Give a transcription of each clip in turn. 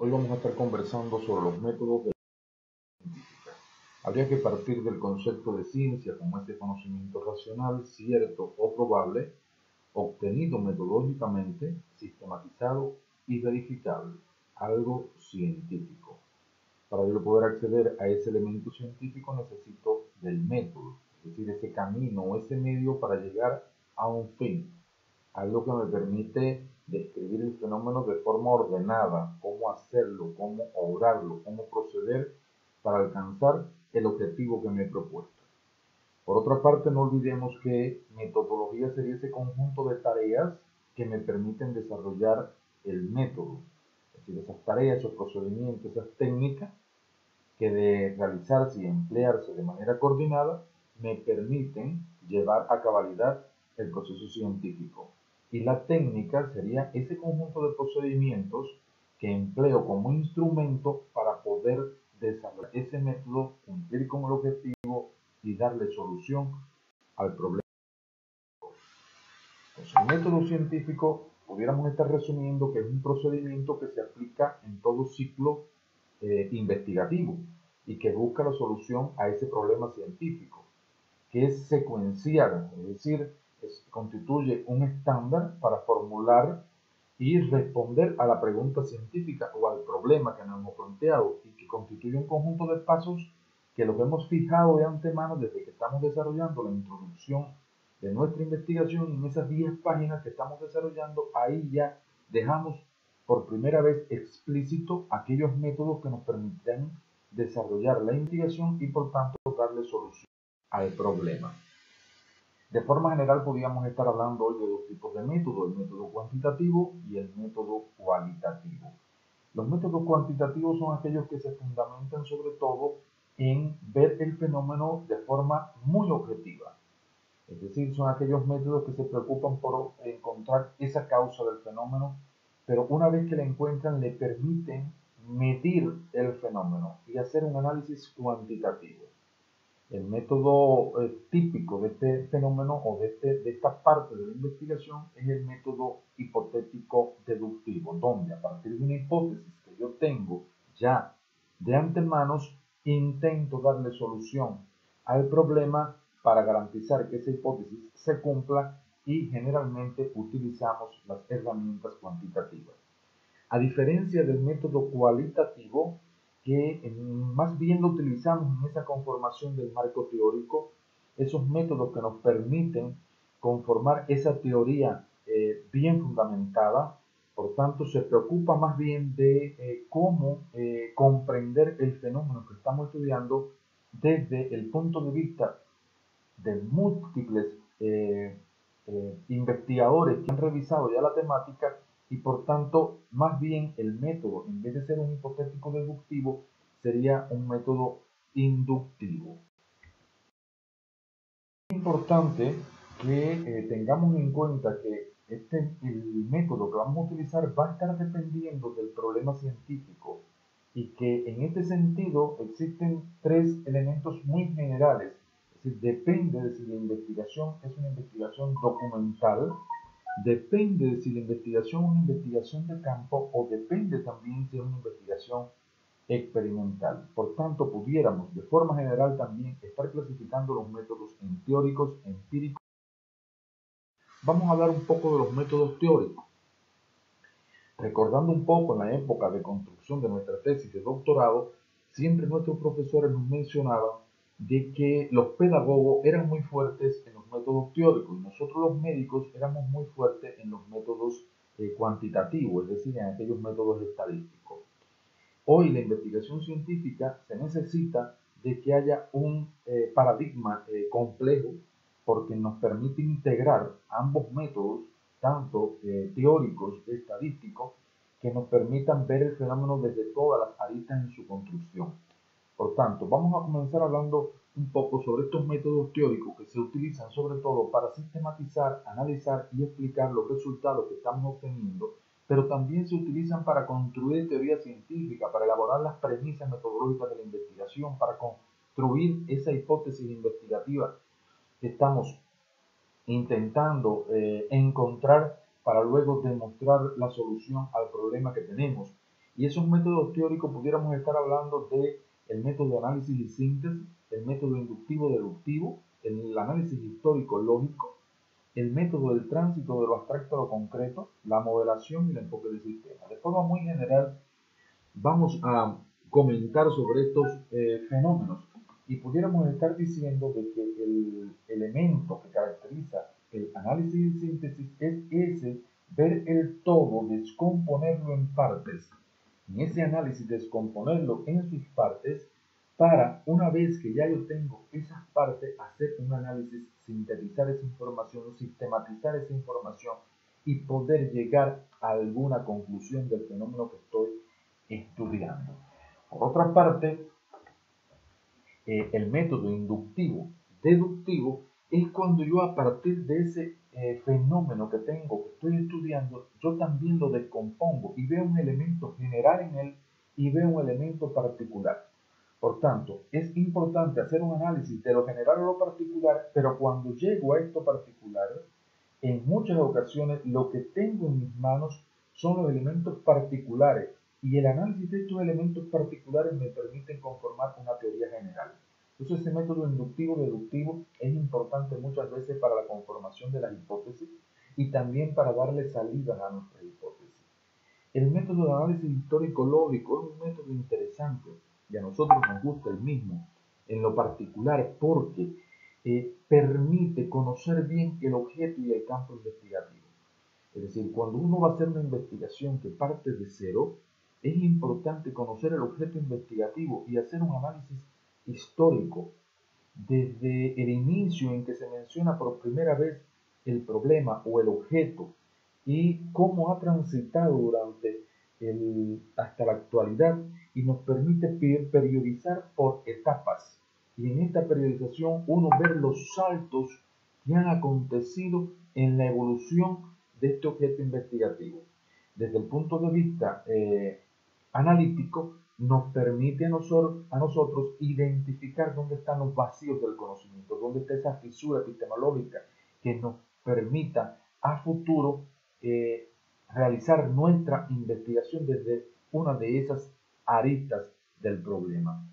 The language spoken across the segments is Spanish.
Hoy vamos a estar conversando sobre los métodos de la científica. Habría que partir del concepto de ciencia como ese conocimiento racional, cierto o probable, obtenido metodológicamente, sistematizado y verificable, algo científico. Para yo poder acceder a ese elemento científico necesito del método, es decir, ese camino o ese medio para llegar a un fin, algo que me permite describir el fenómeno de forma ordenada, cómo hacerlo, cómo obrarlo, cómo proceder para alcanzar el objetivo que me he propuesto. Por otra parte, no olvidemos que metodología sería ese conjunto de tareas que me permiten desarrollar el método, es decir, esas tareas, esos procedimientos, esas técnicas que de realizarse y emplearse de manera coordinada me permiten llevar a cabalidad el proceso científico. Y la técnica sería ese conjunto de procedimientos que empleo como instrumento para poder desarrollar ese método, cumplir con el objetivo y darle solución al problema. Entonces, el método científico pudiéramos estar resumiendo que es un procedimiento que se aplica en todo ciclo investigativo y que busca la solución a ese problema científico, que es secuencial, es decir, constituye un estándar para formular y responder a la pregunta científica o al problema que nos hemos planteado y que constituye un conjunto de pasos que los hemos fijado de antemano desde que estamos desarrollando la introducción de nuestra investigación. En esas 10 páginas que estamos desarrollando, ahí ya dejamos por primera vez explícito aquellos métodos que nos permitirán desarrollar la investigación y por tanto darle solución al problema. De forma general podríamos estar hablando hoy de dos tipos de métodos, el método cuantitativo y el método cualitativo. Los métodos cuantitativos son aquellos que se fundamentan sobre todo en ver el fenómeno de forma muy objetiva. Es decir, son aquellos métodos que se preocupan por encontrar esa causa del fenómeno, pero una vez que la encuentran le permiten medir el fenómeno y hacer un análisis cuantitativo. El método típico de este fenómeno o de esta parte de la investigación es el método hipotético deductivo, donde a partir de una hipótesis que yo tengo ya de antemano, intento darle solución al problema para garantizar que esa hipótesis se cumpla y generalmente utilizamos las herramientas cuantitativas. A diferencia del método cualitativo, que más bien lo utilizamos en esa conformación del marco teórico, esos métodos que nos permiten conformar esa teoría bien fundamentada, por tanto se preocupa más bien de cómo comprender el fenómeno que estamos estudiando desde el punto de vista de múltiples investigadores que han revisado ya la temática y por tanto más bien el método, en vez de ser un hipotético deductivo, sería un método inductivo. Es importante que tengamos en cuenta que el método que vamos a utilizar va a estar dependiendo del problema científico y que en este sentido existen tres elementos muy generales. Es decir, depende de si la investigación es una investigación documental, depende de si la investigación es una investigación de campo o depende también si es una investigación experimental. Por tanto, pudiéramos de forma general también estar clasificando los métodos en teóricos, empíricos. Vamos a hablar un poco de los métodos teóricos. Recordando un poco en la época de construcción de nuestra tesis de doctorado, siempre nuestros profesores nos mencionaban de que los pedagogos eran muy fuertes en los métodos teóricos y nosotros los médicos éramos muy fuertes en los métodos cuantitativos, es decir, en aquellos métodos estadísticos. Hoy la investigación científica se necesita de que haya un paradigma complejo porque nos permite integrar ambos métodos, tanto teóricos y estadísticos, que nos permitan ver el fenómeno desde todas las aristas en su construcción. Por tanto, vamos a comenzar hablando un poco sobre estos métodos teóricos que se utilizan sobre todo para sistematizar, analizar y explicar los resultados que estamos obteniendo, pero también se utilizan para construir teoría científica, para elaborar las premisas metodológicas de la investigación, para construir esa hipótesis investigativa que estamos intentando encontrar para luego demostrar la solución al problema que tenemos. Y esos métodos teóricos pudiéramos estar hablando de el método de análisis y síntesis, el método inductivo-deductivo, el análisis histórico-lógico, el método del tránsito de lo abstracto a lo concreto, la modelación y el enfoque del sistema. De forma muy general, vamos a comentar sobre estos fenómenos y pudiéramos estar diciendo de que el elemento que caracteriza el análisis y síntesis es ese, ver el todo, descomponerlo en partes. En ese análisis, descomponerlo en sus partes para, una vez que ya yo tengo esas partes, hacer un análisis, sintetizar esa información, sistematizar esa información y poder llegar a alguna conclusión del fenómeno que estoy estudiando. Por otra parte, el método inductivo deductivo es cuando yo, a partir de ese fenómeno que tengo, que estoy estudiando, yo también lo descompongo y veo un elemento general en él y veo un elemento particular. Por tanto, es importante hacer un análisis de lo general a lo particular, pero cuando llego a esto particular, en muchas ocasiones lo que tengo en mis manos son los elementos particulares y el análisis de estos elementos particulares me permiten conformar una teoría general. Entonces, ese método inductivo-deductivo es importante muchas veces para la conformación de las hipótesis y también para darle salidas a nuestras hipótesis. El método de análisis histórico-lógico es un método interesante y a nosotros nos gusta el mismo en lo particular porque permite conocer bien el objeto y el campo investigativo. Es decir, cuando uno va a hacer una investigación que parte de cero, es importante conocer el objeto investigativo y hacer un análisis histórico desde el inicio en que se menciona por primera vez el problema o el objeto y cómo ha transitado hasta la actualidad y nos permite periodizar por etapas. Y en esta periodización uno ve los saltos que han acontecido en la evolución de este objeto investigativo. Desde el punto de vista analítico, nos permite a nosotros identificar dónde están los vacíos del conocimiento, dónde está esa fisura epistemológica que nos permita a futuro realizar nuestra investigación desde una de esas aristas del problema.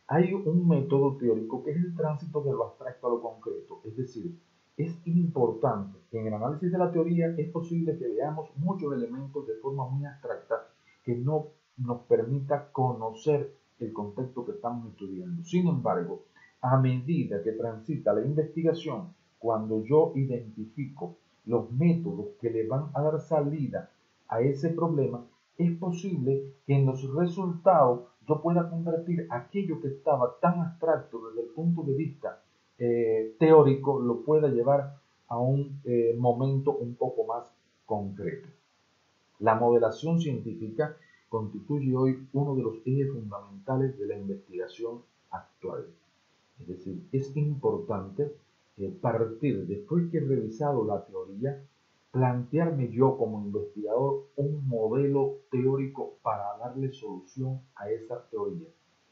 Hay un método teórico que es el tránsito de lo abstracto a lo concreto, es decir, es importante que en el análisis de la teoría es posible que veamos muchos elementos de forma muy abstracta que no nos permita conocer el contexto que estamos estudiando. Sin embargo, a medida que transita la investigación, cuando yo identifico los métodos que le van a dar salida a ese problema, es posible que en los resultados yo pueda convertir aquello que estaba tan abstracto desde el punto de vista teórico, lo pueda llevar a un momento un poco más concreto. La modelación científica constituye hoy uno de los ejes fundamentales de la investigación actual. Es decir, es importante partir, después que he revisado la teoría, plantearme yo como investigador un modelo teórico para darle solución a esa teoría.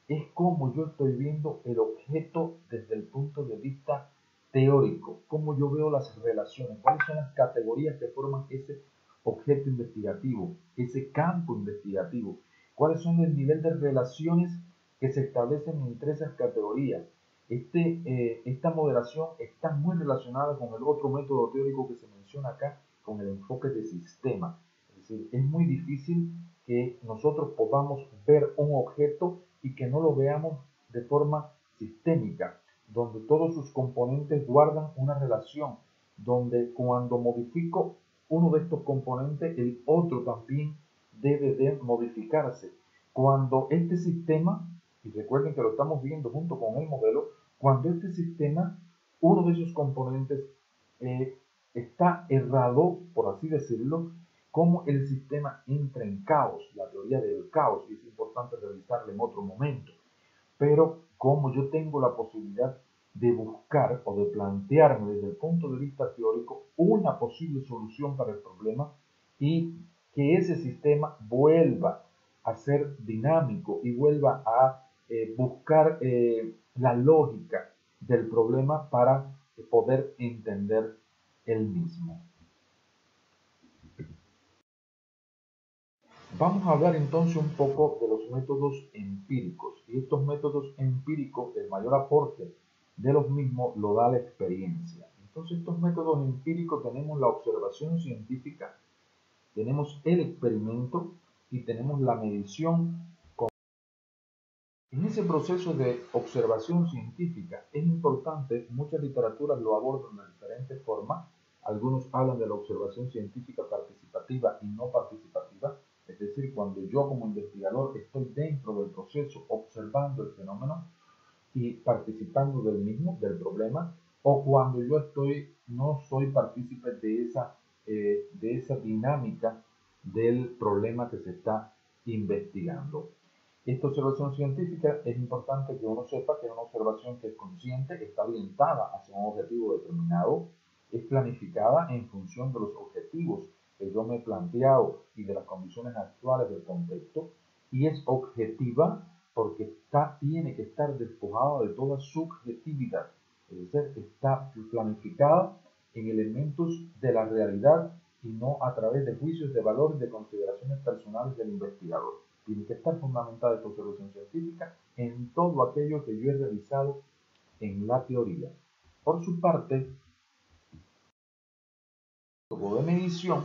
Es como yo estoy viendo el objeto desde el punto de vista teórico, cómo yo veo las relaciones, cuáles son las categorías que forman ese objeto investigativo, ese campo investigativo, cuáles son el nivel de relaciones que se establecen entre esas categorías. Esta modelación está muy relacionada con el otro método teórico que se menciona acá, con el enfoque de sistema. Es decir, es muy difícil que nosotros podamos ver un objeto y que no lo veamos de forma sistémica, donde todos sus componentes guardan una relación, donde cuando modifico uno de estos componentes, el otro también debe de modificarse. Cuando este sistema, y recuerden que lo estamos viendo junto con el modelo, cuando este sistema, uno de sus componentes está errado, por así decirlo, cómo el sistema entra en caos, la teoría del caos, y es importante revisarla en otro momento. Pero como yo tengo la posibilidad de buscar o de plantearme desde el punto de vista teórico una posible solución para el problema y que ese sistema vuelva a ser dinámico y vuelva a buscar la lógica del problema para poder entender el mismo. Vamos a hablar entonces un poco de los métodos empíricos. Y estos métodos empíricos, el mayor aporte de los mismos lo da la experiencia. Entonces, estos métodos empíricos tenemos la observación científica, tenemos el experimento y tenemos la medición. En ese proceso de observación científica es importante, muchas literaturas lo abordan de diferentes formas. Algunos hablan de la observación científica participativa y no participativa, es decir, cuando yo como investigador estoy dentro del proceso observando el fenómeno y participando del mismo, del problema, o cuando yo no soy partícipe de esa dinámica del problema que se está investigando. Esta observación científica es importante que uno sepa que es una observación que es consciente, que está orientada hacia un objetivo determinado, es planificada en función de los objetivos que yo me he planteado y de las condiciones actuales del contexto, y es objetiva porque tiene que estar despojada de toda subjetividad, es decir, está planificada en elementos de la realidad y no a través de juicios de valor y de consideraciones personales del investigador. Tiene que estar fundamentada esta observación científica en todo aquello que yo he realizado en la teoría. Por su parte, el método de medición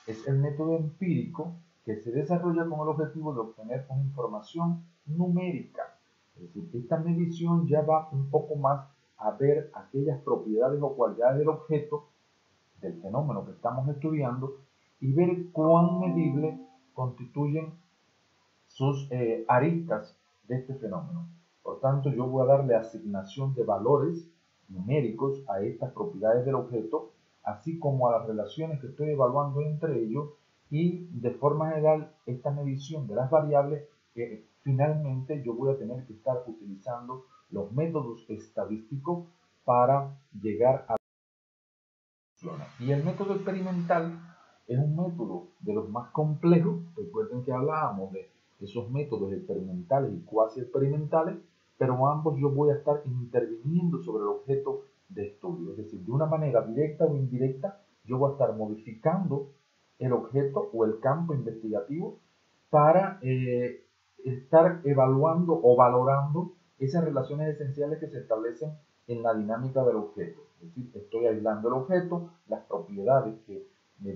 es el método empírico que se desarrolla con el objetivo de obtener una información numérica. Es decir, esta medición ya va un poco más a ver aquellas propiedades o cualidades del objeto, del fenómeno que estamos estudiando, y ver cuán medible constituyen sus aristas de este fenómeno. Por tanto, yo voy a darle asignación de valores numéricos a estas propiedades del objeto, así como a las relaciones que estoy evaluando entre ellos, y de forma general esta medición de las variables que finalmente yo voy a tener que estar utilizando los métodos estadísticos para llegar a funciona. Y el método experimental es un método de los más complejos. Recuerden que hablábamos de esos métodos experimentales y cuasi experimentales, pero ambos yo voy a estar interviniendo sobre el objeto de estudio. Es decir, de una manera directa o indirecta, yo voy a estar modificando el objeto o el campo investigativo para estar evaluando o valorando esas relaciones esenciales que se establecen en la dinámica del objeto. Es decir, estoy aislando el objeto, las propiedades que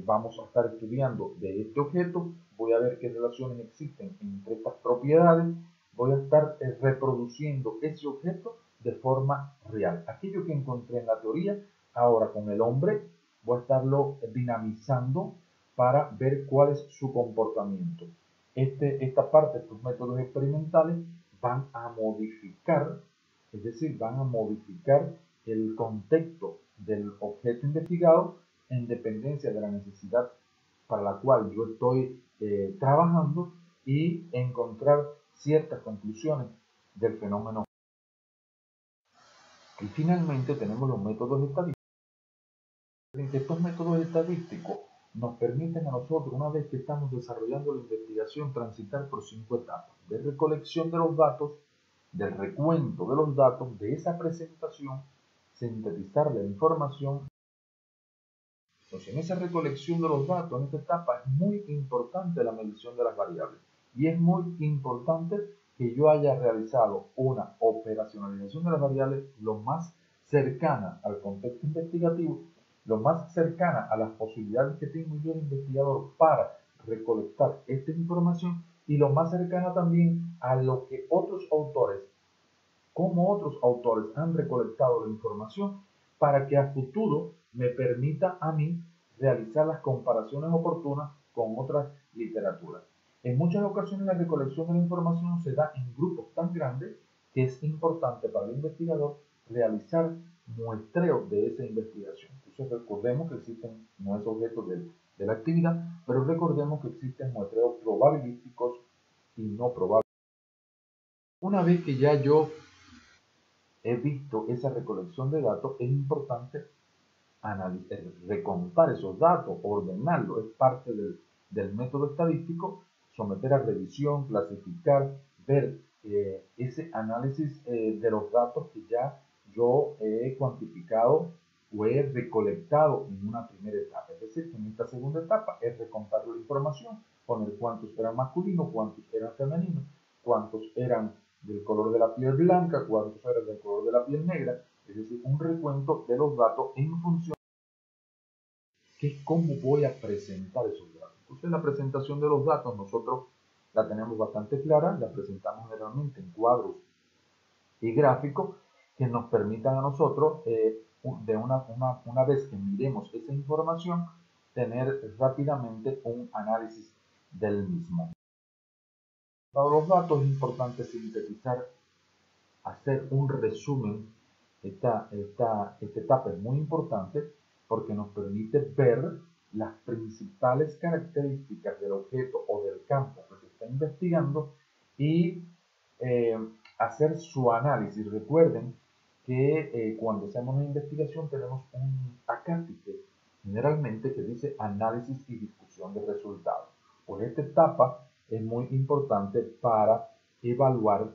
vamos a estar estudiando de este objeto, voy a ver qué relaciones existen entre estas propiedades, voy a estar reproduciendo ese objeto de forma real. Aquello que encontré en la teoría, ahora con el hombre, voy a estarlo dinamizando para ver cuál es su comportamiento. Esta parte, estos métodos experimentales, van a modificar, es decir, van a modificar el contexto del objeto investigado en dependencia de la necesidad para la cual yo estoy trabajando y encontrar ciertas conclusiones del fenómeno. Y finalmente tenemos los métodos estadísticos. Estos métodos estadísticos nos permiten a nosotros, una vez que estamos desarrollando la investigación, transitar por 5 etapas: de recolección de los datos, del recuento de los datos, de esa presentación, sintetizar la información. Entonces, en esa recolección de los datos, en esta etapa, es muy importante la medición de las variables. Y es muy importante que yo haya realizado una operacionalización de las variables lo más cercana al contexto investigativo, lo más cercana a las posibilidades que tengo yo de investigador para recolectar esta información, y lo más cercana también a lo que otros autores, como otros autores han recolectado la información, para que a futuro me permita a mí realizar las comparaciones oportunas con otras literaturas. En muchas ocasiones la recolección de la información se da en grupos tan grandes que es importante para el investigador realizar muestreo de esa investigación. Entonces recordemos que existen, no es objeto de la actividad, pero recordemos que existen muestreos probabilísticos y no probabilísticos. Una vez que ya yo he visto esa recolección de datos, es importante recontar esos datos, ordenarlo, es parte del método estadístico, someter a revisión, clasificar, ver ese análisis de los datos que ya yo he cuantificado o he recolectado en una primera etapa. Es decir, que en esta segunda etapa es recontar la información, poner cuántos eran masculinos, cuántos eran femeninos, cuántos eran del color de la piel blanca, cuántos eran del color de la piel negra, es decir, un recuento de los datos en función de cómo voy a presentar esos datos. Entonces, la presentación de los datos nosotros la tenemos bastante clara, la presentamos generalmente en cuadros y gráficos que nos permitan a nosotros, una vez que miremos esa información, tener rápidamente un análisis del mismo. Para los datos es importante sintetizar, hacer un resumen. Esta etapa es muy importante porque nos permite ver las principales características del objeto o del campo que se está investigando y hacer su análisis. Recuerden que cuando hacemos una investigación tenemos un acápite generalmente que dice análisis y discusión de resultados. Pues esta etapa es muy importante para evaluar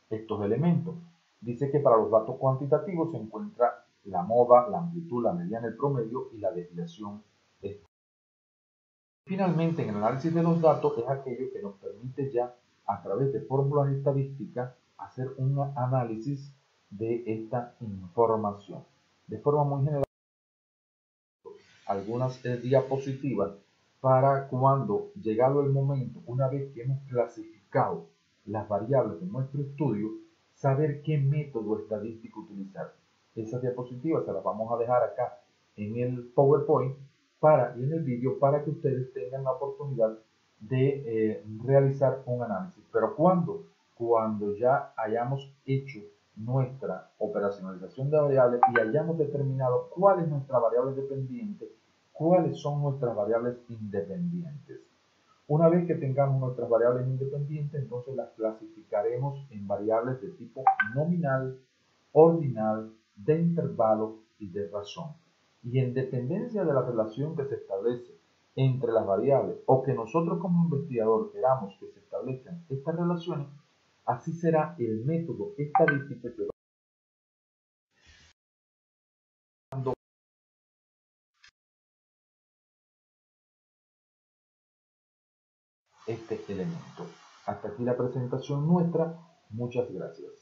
estos elementos. Dice que para los datos cuantitativos se encuentra la moda, la amplitud, la mediana, el promedio y la desviación. Finalmente, en el análisis de los datos es aquello que nos permite ya, a través de fórmulas estadísticas, hacer un análisis de esta información. De forma muy general, algunas diapositivas para cuando, llegado el momento, una vez que hemos clasificado las variables de nuestro estudio, saber qué método estadístico utilizar. Esas diapositivas se las vamos a dejar acá en el PowerPoint y en el vídeo para que ustedes tengan la oportunidad de realizar un análisis. Pero cuando ya hayamos hecho nuestra operacionalización de variables y hayamos determinado cuál es nuestra variable dependiente, cuáles son nuestras variables independientes. Una vez que tengamos nuestras variables independientes, entonces las clasificaremos en variables de tipo nominal, ordinal, de intervalo y de razón. Y en dependencia de la relación que se establece entre las variables o que nosotros como investigador queramos que se establezcan estas relaciones, así será el método estadístico que va dando este elemento. Hasta aquí la presentación nuestra. Muchas gracias.